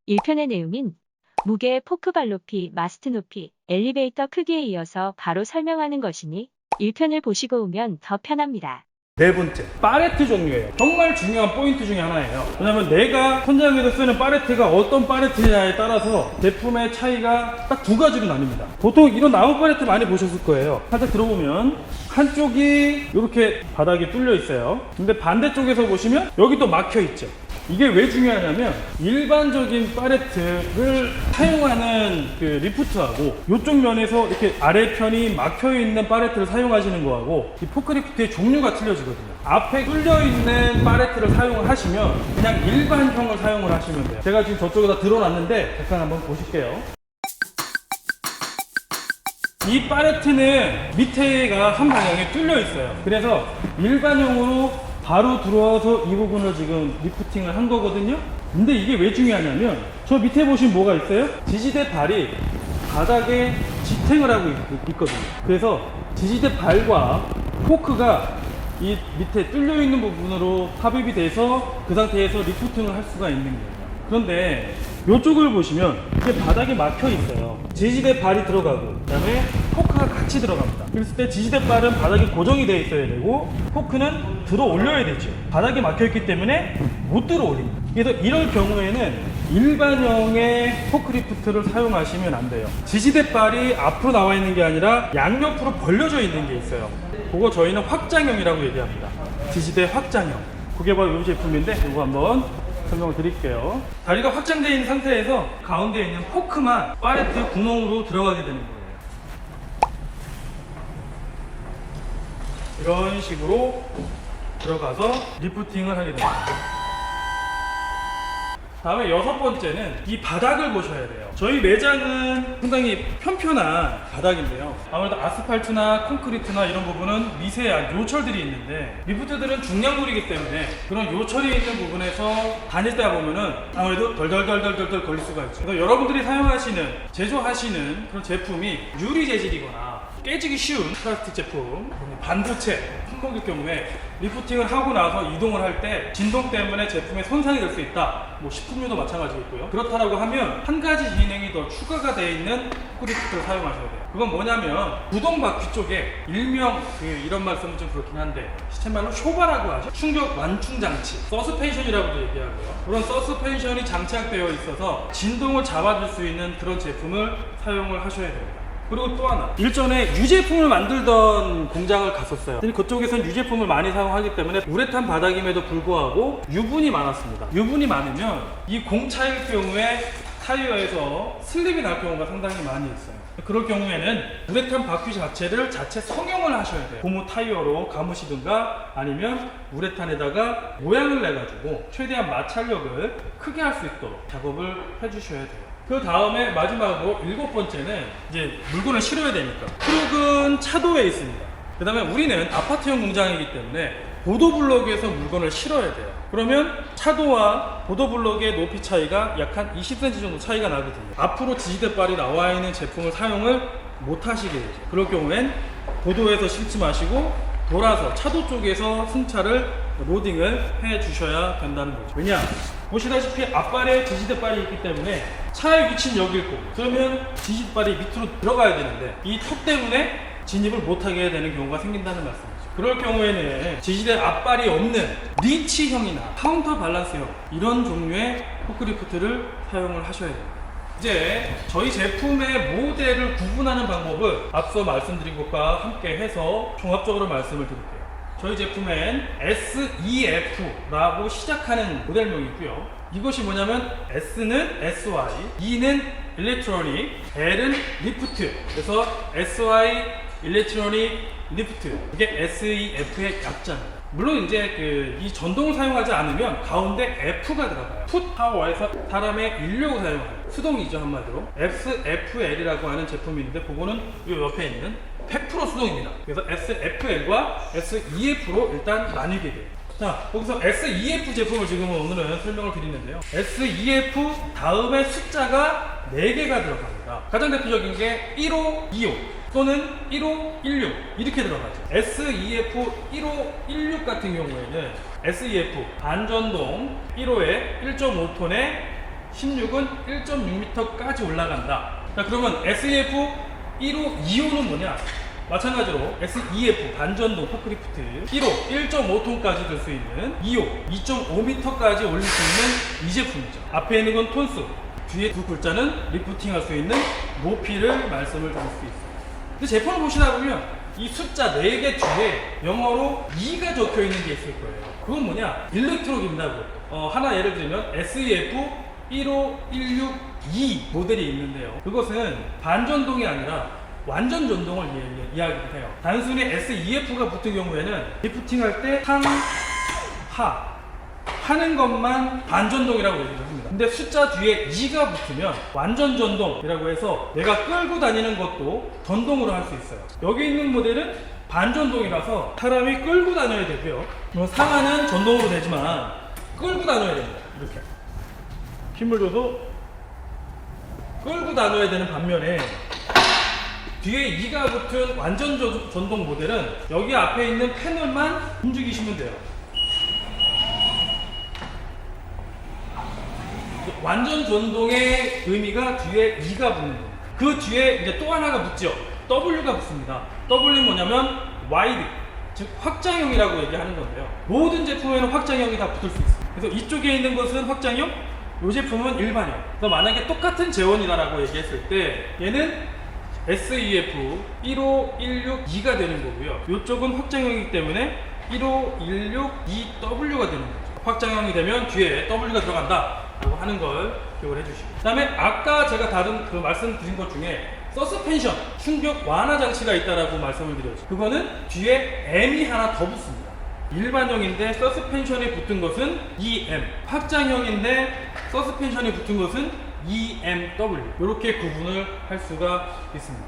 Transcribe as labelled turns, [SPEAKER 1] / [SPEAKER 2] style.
[SPEAKER 1] 1편의 내용인 무게, 포크발 높이, 마스트 높이, 엘리베이터 크기에 이어서 바로 설명하는 것이니 1편을 보시고 오면 더 편합니다.
[SPEAKER 2] 네 번째, 팔레트 종류예요. 정말 중요한 포인트 중에 하나예요. 왜냐면 내가 현장에서 쓰는 팔레트가 어떤 팔레트냐에 따라서 제품의 차이가 딱 두 가지로 나뉩니다. 보통 이런 나무 팔레트 많이 보셨을 거예요. 살짝 들어보면 한쪽이 이렇게 바닥이 뚫려 있어요. 근데 반대쪽에서 보시면 여기 또 막혀 있죠. 이게 왜 중요하냐면 일반적인 팔레트를 사용하는 그 리프트하고 이쪽 면에서 이렇게 아래편이 막혀있는 팔레트를 사용하시는 거하고 이 포크리프트의 종류가 틀려지거든요. 앞에 뚫려있는 팔레트를 사용을 하시면 그냥 일반형을 사용을 하시면 돼요. 제가 지금 저쪽에다 들어놨는데 잠깐 한번 보실게요. 이 팔레트는 밑에가 한 방향에 뚫려 있어요. 그래서 일반형으로 바로 들어와서 이 부분을 지금 리프팅을 한 거거든요. 근데 이게 왜 중요하냐면 저 밑에 보시면 뭐가 있어요? 지지대 발이 바닥에 지탱을 하고 있거든요. 그래서 지지대 발과 포크가 이 밑에 뚫려 있는 부분으로 삽입이 돼서 그 상태에서 리프팅을 할 수가 있는 거예요. 그런데 이쪽을 보시면 이게 바닥에 막혀 있어요. 지지대 발이 들어가고 그다음에 포크가 같이 들어갑니다. 그랬을 때 지지대 발은 바닥에 고정이 되어 있어야 되고 포크는 들어 올려야 되죠. 바닥에 막혀 있기 때문에 못 들어 올립니다. 그래서 이럴 경우에는 일반형의 포크리프트를 사용하시면 안 돼요. 지지대 발이 앞으로 나와 있는 게 아니라 양옆으로 벌려져 있는 게 있어요. 그거 저희는 확장형이라고 얘기합니다. 지지대 확장형. 그게 바로 이 제품인데 이거 한번 설명을 드릴게요. 다리가 확장되어 있는 상태에서 가운데 있는 포크만 팔레트 구멍으로 들어가게 되는 거예요. 이런 식으로 들어가서 리프팅을 하게 됩니다. 다음에 여섯 번째는 이 바닥을 보셔야 돼요. 저희 매장은 상당히 편편한 바닥인데요. 아무래도 아스팔트나 콘크리트나 이런 부분은 미세한 요철들이 있는데 리프트들은 중량물이기 때문에 그런 요철이 있는 부분에서 다닐 때 보면은 아무래도 덜덜덜덜덜 걸릴 수가 있죠. 그래서 여러분들이 사용하시는, 제조하시는 그런 제품이 유리 재질이거나 깨지기 쉬운 플라스틱 제품, 반도체, 품목일 경우에 리프팅을 하고 나서 이동을 할 때 진동 때문에 제품에 손상이 될 수 있다. 뭐 식품류도 마찬가지겠고요. 그렇다라고 하면 한 가지 기능이 더 추가가 되어 있는 포크리프트를 사용하셔야 돼요. 그건 뭐냐면 구동 바퀴 쪽에 일명 이런 말씀은 좀 그렇긴 한데 시체말로 쇼바라고 하죠. 충격 완충 장치, 서스펜션이라고도 얘기하고요. 그런 서스펜션이 장착되어 있어서 진동을 잡아줄 수 있는 그런 제품을 사용을 하셔야 됩니다. 그리고 또 하나, 일전에 유제품을 만들던 공장을 갔었어요. 그쪽에선 유제품을 많이 사용하기 때문에 우레탄 바닥임에도 불구하고 유분이 많았습니다. 유분이 많으면 이 공차일 경우에 타이어에서 슬립이 날 경우가 상당히 많이 있어요. 그럴 경우에는 우레탄 바퀴 자체를 자체 성형을 하셔야 돼요. 고무 타이어로 감으시든가 아니면 우레탄에다가 모양을 내가지고 최대한 마찰력을 크게 할 수 있도록 작업을 해주셔야 돼요. 그 다음에 마지막으로 일곱 번째는 이제 물건을 실어야 되니까 트럭은 차도에 있습니다. 그 다음에 우리는 아파트형 공장이기 때문에 보도블럭에서 물건을 실어야 돼요. 그러면 차도와 보도블럭의 높이 차이가 약 한 20cm 정도 차이가 나거든요. 앞으로 지지대발이 나와 있는 제품을 사용을 못 하시게 되죠. 그럴 경우엔 보도에서 실지 마시고 돌아서 차도 쪽에서 승차를 로딩을 해 주셔야 된다는 거죠. 왜냐? 보시다시피 앞발에 지지대발이 있기 때문에 차의 위치는 여기 있고 그러면 지지대발이 밑으로 들어가야 되는데 이 턱 때문에 진입을 못하게 되는 경우가 생긴다는 말씀이죠. 그럴 경우에는 지지대 앞발이 없는 리치형이나 카운터 밸런스형 이런 종류의 포크리프트를 사용을 하셔야 됩니다. 이제 저희 제품의 모델을 구분하는 방법을 앞서 말씀드린 것과 함께 해서 종합적으로 말씀을 드릴게요. 저희 제품엔 SEF라고 시작하는 모델명이고요. 이것이 뭐냐면 S는 SY, E는 일렉트로닉, L은 리프트. 그래서 SY 일렉트로닉 리프트. 이게 SEF의 약자입니다. 물론 이제 이 전동을 사용하지 않으면 가운데 F가 들어가요. 풋 파워에서 사람의 인력을 사용하는 수동이죠, 한마디로. SFL이라고 하는 제품인데 그거는 이 옆에 있는 100% 수동입니다. 그래서 SFL과 SEF로 일단 나뉘게 돼요. 자, 거기서 SEF 제품을 지금 오늘은 설명을 드리는데요. SEF 다음에 숫자가 4개가 들어갑니다. 가장 대표적인 게 15, 25 또는 15, 16 이렇게 들어가죠. SEF 15, 16 같은 경우에는 SEF 반전동 1호에 1.5톤에 16은 1.6m까지 올라간다. 자, 그러면 SEF 1호, 2호는 뭐냐? 마찬가지로 SEF 반전동 포크리프트 1호 1.5톤까지 들 수 있는, 2호 2.5m까지 올릴 수 있는 이 제품이죠. 앞에 있는 건 톤수, 뒤에 두 글자는 리프팅 할 수 있는 높이를 말씀을 드릴 수 있어요. 근데 제품을 보시다 보면 이 숫자 4개 뒤에 영어로 2가 적혀 있는 게 있을 거예요. 그건 뭐냐? 일렉트로입니다. 하나 예를 들면 SEF 1호 162 모델이 있는데요. 그것은 반전동이 아니라 완전 전동을 이야기를 해요. 단순히 SEF가 붙은 경우에는 리프팅 할 때 상, 하 하는 것만 반전동이라고 얘기를 합니다. 근데 숫자 뒤에 2가 붙으면 완전 전동이라고 해서 내가 끌고 다니는 것도 전동으로 할 수 있어요. 여기 있는 모델은 반전동이라서 사람이 끌고 다녀야 되고요. 상하는 전동으로 되지만 끌고 다녀야 됩니다. 이렇게 힘을 줘서 끌고 다녀야 되는 반면에 뒤에 2가 붙은 완전 전동 모델은 여기 앞에 있는 패널만 움직이시면 돼요. 완전 전동의 의미가 뒤에 2가 붙는 겁니다. 그 뒤에 이제 또 하나가 붙죠. W가 붙습니다. W는 뭐냐면 와이드, 즉 확장형이라고 얘기하는 건데요. 모든 제품에는 확장형이 다 붙을 수 있어요. 그래서 이쪽에 있는 것은 확장형, 이 제품은 일반형. 그래서 만약에 똑같은 재원이다라고 얘기했을 때 얘는 SEF 1호 162가 되는 거고요. 이쪽은 확장형이기 때문에 1호 162W가 되는 거죠. 확장형이 되면 뒤에 W가 들어간다 라고 하는 걸 기억을 해주시고, 그 다음에 아까 제가 다른 말씀드린 것 중에 서스펜션, 충격 완화 장치가 있다라고 말씀을 드렸죠. 그거는 뒤에 M이 하나 더 붙습니다. 일반형인데 서스펜션이 붙은 것은 EM, 확장형인데 서스펜션이 붙은 것은 EMW, 이렇게 구분을 할 수가 있습니다.